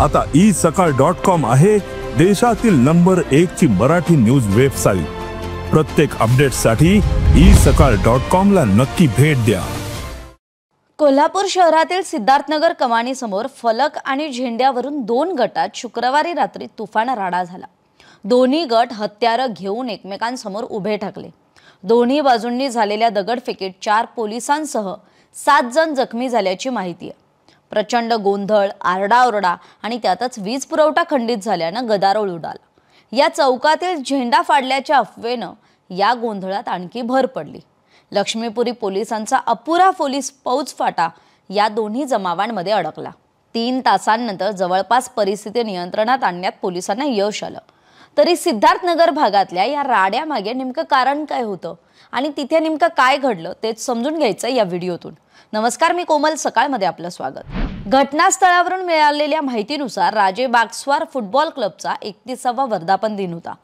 आता isakal.com आहे देशातील नंबर 1 ची मराठी न्यूज वेबसाईट। प्रत्येक अपडेटसाठी isakal.com ला नक्की भेट द्या। कोल्हापूर शहरातील सिद्धार्थनगर कमानी समोर फलक आणि झेंड्यावरून 2 गटात शुक्रवारी रात्री तुफान राडा झाला। दोन्ही गट हत्यारं घेऊन एकमेकांसमोर उभे ठाकले। दोन्ही बाजूंनी झालेल्या दगडफेकीत 4 पोलिसांसह 7 जण जखमी झाल्याची माहिती आहे। प्रचंड गोंधळ, आरडाओरडा आणि त्यातच वीज पुरवठा खंडित झाल्यानं गदारोळ उडाला। या चौकातील झेंडा फाडल्याच्या अफवेनं या गोंधळात आणखी भर पडली। लक्ष्मीपुरी पोलिसांचा अपुरा पोलीस फौजफाटा या दोन्ही जमावांमध्ये अडकला। 3 तासांनंतर जवळपास परिस्थिती नियंत्रणात आणण्यात पोलिसांना यश आलं। तरी सिद्धार्थनगर भागातल्या या राड्यामागे नेमकं कारण काय होतं आणि तिथे नेमकं काय घडलं तेच समजून घ्यायचं या व्हिडिओतून। नमस्कार, मी कोमल, सकाळमध्ये आपलं स्वागत। घटनास्थळावरून मिळालेल्या माहितीनुसार राजे बागस्वार फुटबॉल क्लबचा 31वा वर्धापन दिन होता।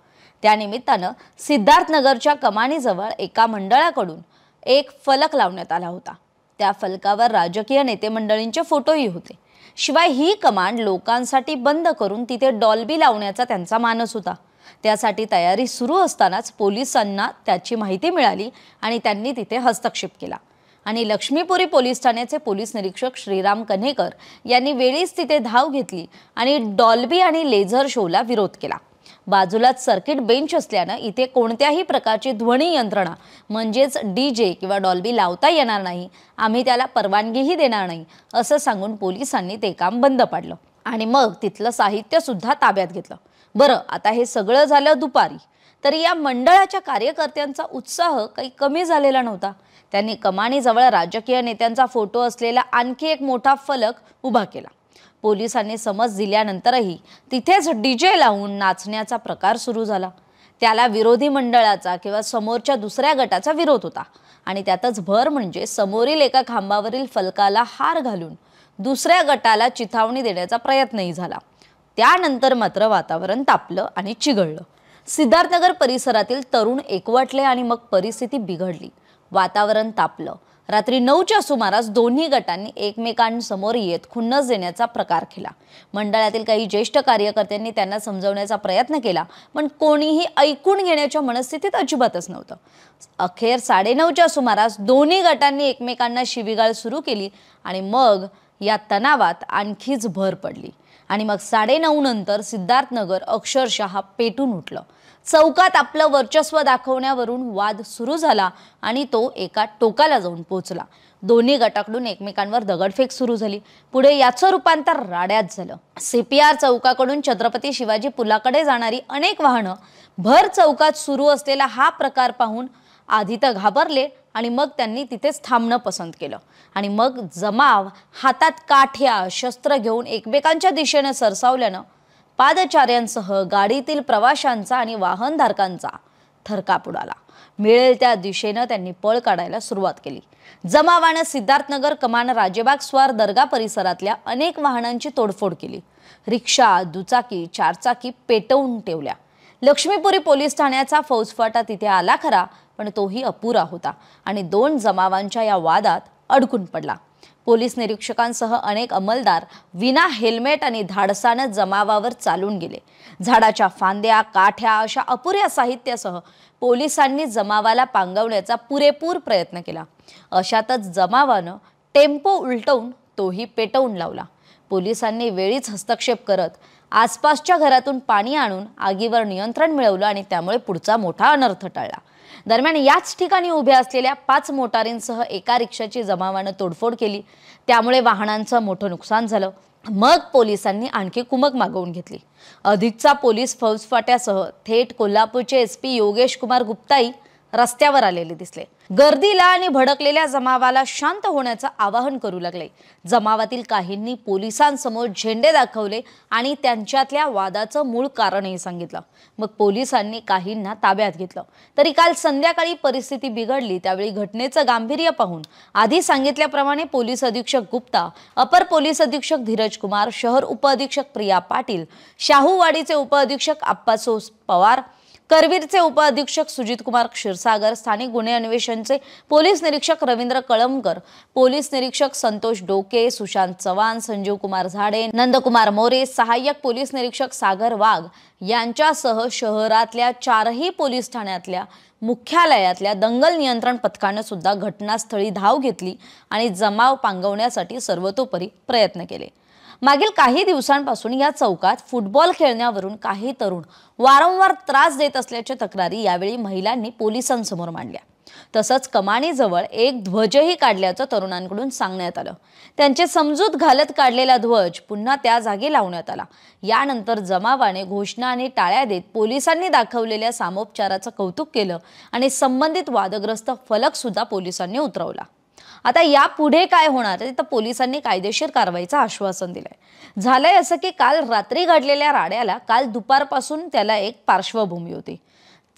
त्यानिमित्तानं सिद्धार्थनगरच्या कमानीजवळ एका मंडळाकडून एक फलक लावण्यात आला होता। त्या फलकावर राजकीय नेते मंडळींचे फोटोही होते। शिवाय ही कमान लोकांसाठी बंद करून तिथे डॉल्बी लावण्याचा त्यांचा मानस होता। त्यासाठी तयारी सुरू असतानाच पोलिसांना त्याची माहिती मिळाली आणि त्यांनी तिथे हस्तक्षेप केला आणि लक्ष्मीपुरी पोलीस ठाण्याचे पोलीस निरीक्षक श्रीराम कन्हेकर यांनी वेळीच तिथे धाव घेतली आणि डॉल्बी आणि लेझर शोला विरोध केला। बाजूलाच सर्किट बेंच असल्यानं इथे कोणत्याही प्रकारची ध्वनी यंत्रणा म्हणजेच डीजे किंवा डॉल्बी लावता येणार नाही, आम्ही त्याला परवानगीही देणार नाही असं सांगून पोलिसांनी ते काम बंद पाडलं आणि मग तिथलं साहित्य सुद्धा ताब्यात घेतलं। बरं, आता हे सगळं झालं दुपारी, तरी या मंडळाच्या कार्यकर्त्यांचा उत्साह काही कमी झालेला नव्हता। त्यांनी कमानीजवळ राजकीय नेत्यांचा फोटो असलेला आणखी एक मोठा फलक उभा केला। पोलिसांनी समज दिल्यानंतरही तिथेच डीजे लावून नाचण्याचा प्रकार सुरू झाला। त्याला विरोधी मंडळाचा किंवा समोरच्या दुसऱ्या गटाचा विरोध होता आणि त्यातच भर म्हणजे समोरील एका खांबावरील फलकाला हार घालून दुसऱ्या गटाला चिथावणी देण्याचा प्रयत्नही झाला। त्यानंतर मात्र वातावरण तापलं आणि चिघळलं। सिद्धार्थनगर परिसरातील तरुण एकवटले आणि मग परिस्थिती बिघडली। वातावरण तापलं। रात्री 9च्या सुमारास दोन्ही गटांनी एकमेकांसमोर येत खुन्नस देण्याचा प्रकार केला। मंडळातील काही ज्येष्ठ कार्यकर्त्यांनी त्यांना समजवण्याचा प्रयत्न केला, पण कोणीही ऐकून घेण्याच्या मनस्थितीत अजिबातच नव्हतं। अखेर 9:30च्या सुमारास दोन्ही गटांनी एकमेकांना शिवीगाळ सुरू केली आणि मग या तणावात आणखीच भर पडली आणि मग 9:30 नंतर सिद्धार्थनगर अक्षरशः पेटून उठलं। चौकात आपलं वर्चस्व दाखवण्यावरून वाद सुरू झाला आणि तो एका टोकाला जाऊन पोहोचला। दोन्ही गटाकडून एकमेकांवर दगडफेक सुरू झाली। पुढे याचं रूपांतर राड्यात झालं। सीपीआर चौकाकडून छत्रपती शिवाजी पुलाकडे जाणारी अनेक वाहनं भर चौकात सुरू असलेला हा प्रकार पाहून आधी तर घाबरले आणि मग त्यांनी तिथेच थांबणं पसंत केलं आणि मग जमाव हातात काठ्या शस्त्र घेऊन एकमेकांच्या दिशेने सरसावल्यानं पादचाऱ्यांसह गाडीतील प्रवाशांचा आणि वाहनधारकांचा थरकाप उडाला। मिळेल त्या दिशेने त्यांनी पळ काढायला सुरुवात केली। जमावानं सिद्धार्थनगर कमान राजेबाग स्वार दर्गा परिसरातल्या अनेक वाहनांची तोडफोड केली। रिक्षा, दुचाकी, चारचाकी पेटवून ठेवल्या। लक्ष्मीपुरी पोलीस ठाण्याचा फौजफाटा तिथे आला खरा, पण तोही अपुरा होता आणि 2 जमावांच्या या वादात अडकून पडला। पोलीस निरीक्षकांसह अनेक अंमलदार विना हेल्मेट आणि धाडसानं जमावावर चालून गेले। झाडाच्या फांद्या, काठ्या अशा अपुऱ्या साहित्यासह पोलिसांनी जमावाला पांगवण्याचा पुरेपूर प्रयत्न केला। अशातच जमावानं टेम्पो उलटवून तोही पेटवून लावला। पोलिसांनी वेळीच हस्तक्षेप करत आसपासच्या घरातून पाणी आणून आगीवर नियंत्रण मिळवलं आणि त्यामुळे पुढचा मोठा अनर्थ टळला। दरम्यान याच ठिकाणी उभ्या असलेल्या 5 मोटारींसह एका रिक्षाची जमावानं तोडफोड केली। त्यामुळे वाहनांचं मोठं नुकसान झालं। मग पोलिसांनी आणखी कुमक मागवून घेतली। अधिकचा पोलीस फौजफाट्यासह थेट कोल्हापूरचे एसपी योगेश कुमार गुप्ताई रस्त्यावर आलेले दिसले। गर्दीला आणि भडकलेल्या जमावाला शांत होण्याचं आवाहन करू लागले। जमावातील काहींनी पोलिसांसमोर झेंडे दाखवले आणि त्यांच्यातल्या वादाचं मूळ कारणही सांगितलं। मग पोलिसांनी काहींना ताब्यात घेतलं। तरी काल संध्याकाळी परिस्थिती बिघडली। त्यावेळी घटनेचं गांभीर्य पाहून आधी सांगितल्याप्रमाणे पोलीस अधीक्षक गुप्ता, अपर पोलीस अधीक्षक धीरज कुमार, शहर उपअधीक्षक प्रिया पाटील, शाहूवाडीचे उपअधीक्षक आप्पासो पवार, करवीरचे उपअधीक्षक सुजित कुमार क्षीरसागर, स्थानिक गुन्हे अन्वेषणचे पोलीस निरीक्षक रवींद्र कळमकर, पोलीस निरीक्षक संतोष डोके, सुशांत चव्हाण, संजीव कुमार झाडे, नंदकुमार मोरे, सहाय्यक पोलीस निरीक्षक सागर वाघ यांच्यासह शहरातल्या 4ही पोलीस ठाण्यातल्या मुख्यालयातल्या दंगल नियंत्रण पथकाने सुद्धा घटनास्थळी धाव घेतली आणि जमाव पांगवण्यासाठी सर्वतोपरी प्रयत्न केले। मागील काही दिवसांपासून या चौकात फुटबॉल खेळण्यावरून काही तरुण वारंवार त्रास देत असल्याच्या तक्रारी यावेळी महिलांनी पोलिसांसमोर मांडल्या। तसंच कमानीजवळ एक ध्वजही काढल्याचं तरुणांकडून सांगण्यात आलं। त्यांचे समजूत घालत काढलेला ध्वज पुन्हा त्या जागी लावण्यात आला। यानंतर जमावाने घोषणा आणि टाळ्या देत पोलिसांनी दाखवलेल्या सामोपचाराचं कौतुक केलं आणि संबंधित वादग्रस्त फलक सुद्धा पोलिसांनी उतरवला। आता यापुढे काय होणार आहे तर पोलिसांनी कायदेशीर कारवाईचं आश्वासन दिलंय। झालंय असं की काल रात्री घडलेल्या राड्याला काल दुपारपासून त्याला एक पार्श्वभूमी होती।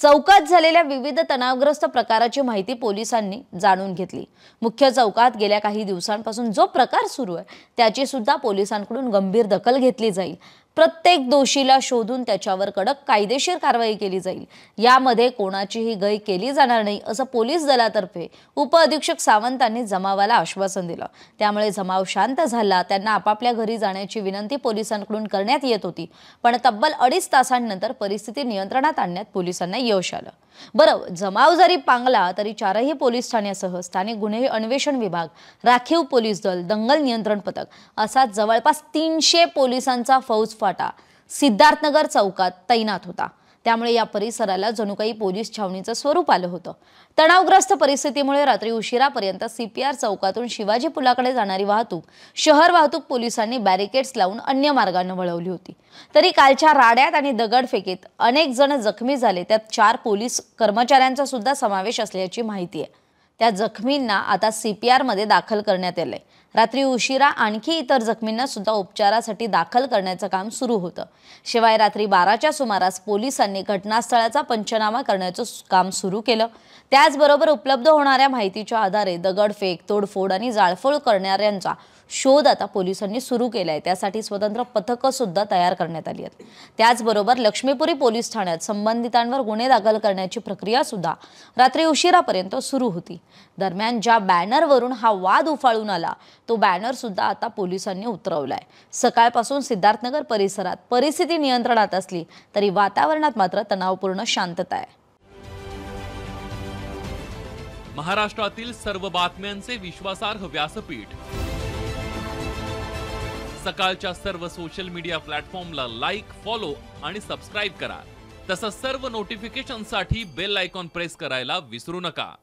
चौकात झालेल्या विविध तणावग्रस्त प्रकाराची माहिती पोलिसांनी जाणून घेतली। मुख्य चौकात गेल्या काही दिवसांपासून जो प्रकार सुरू आहे त्याची सुद्धा पोलिसांकडून गंभीर दखल घेतली जाईल। प्रत्येक दोषीला शोधून त्याच्यावर कडक कायदेशीर कारवाई केली जाईल। यामध्ये कोणाचीही गय केली जाणार नाही असं पोलीस दलातर्फे उपअधीक्षक सावंतांनी जमावाला आश्वासन दिलं। त्यामुळे जमाव शांत झाला। त्यांना आपापल्या घरी जाण्याची विनंती पोलिसांकडून करण्यात येत होती, पण तब्बल 2.5 तासांनंतर परिस्थिती नियंत्रणात आणण्यात पोलिसांना यश आलं। बरं, जमाव जरी पांगला तरी 4ही पोलीस ठाण्यासह स्थानिक गुन्हे अन्वेषण विभाग, राखीव पोलीस दल, दंगल नियंत्रण पथक असा जवळपास 300 पोलिसांचा फौजफाटा सिद्धार्थनगर चौकात तैनात होता। त्यामुळे या परिसराला जणू काही पोलीस छावणीचं स्वरूप आलं होतं। तणावग्रस्त परिस्थितीमुळे रात्री उशिरापर्यंत सीपीआर चौकातून शिवाजी पुलाकडे जाणारी वाहतूक, शहर वाहतूक पोलिसांनी बॅरिकेड्स लावून अन्य मार्गाने वळवली होती। तरी कालच्या राड्यात आणि दगडफेकीत अनेक जण जखमी झाले। त्यात 4 पोलीस कर्मचाऱ्यांचा सुद्धा समावेश असल्याची माहिती आहे। त्या जखमींना आता सीपीआर मध्ये दाखल करण्यात आलंय। रात्री उशिरा आणखी इतर जखमींना सुद्धा उपचारासाठी दाखल करण्याचं काम सुरू होतं। शिवाय रात्री 12च्या सुमारास पोलिसांनी घटनास्थळाचा पंचनामा करण्याचं काम सुरू केलं। त्याचबरोबर उपलब्ध होणाऱ्या माहितीच्या आधारे दगडफेक, तोडफोड आणि जाळपोळ करणाऱ्यांचा शोध आता पोलिसांनी सुरू केलाय। त्यासाठी स्वतंत्र पथकं सुद्धा तयार करण्यात आली आहेत। त्याचबरोबर लक्ष्मीपुरी पोलीस ठाण्यात संबंधितांवर गुन्हे दाखल करण्याची प्रक्रिया सुद्धा रात्री उशिरापर्यंत सुरू होती। दरम्यान ज्या बॅनरवरून हा वाद उफाळून आला तो बॅनर सुद्धा आता पोलिसांनी उतरवलाय। सकाळपासून सिद्धार्थनगर परिसरात परिस्थिती नियंत्रणात असली तरी वातावरणात मात्र तणावपूर्ण शांतता आहे। महाराष्ट्रातील सर्व बातम्यांचे विश्वासार्ह व्यासपीठ सकाळच्या सर्व सोशल मीडिया प्लॅटफॉर्मला लाईक, फॉलो आणि सबस्क्राइब करा। तसंच सर्व नोटिफिकेशनसाठी बेल आयकॉन प्रेस करायला विसरू नका।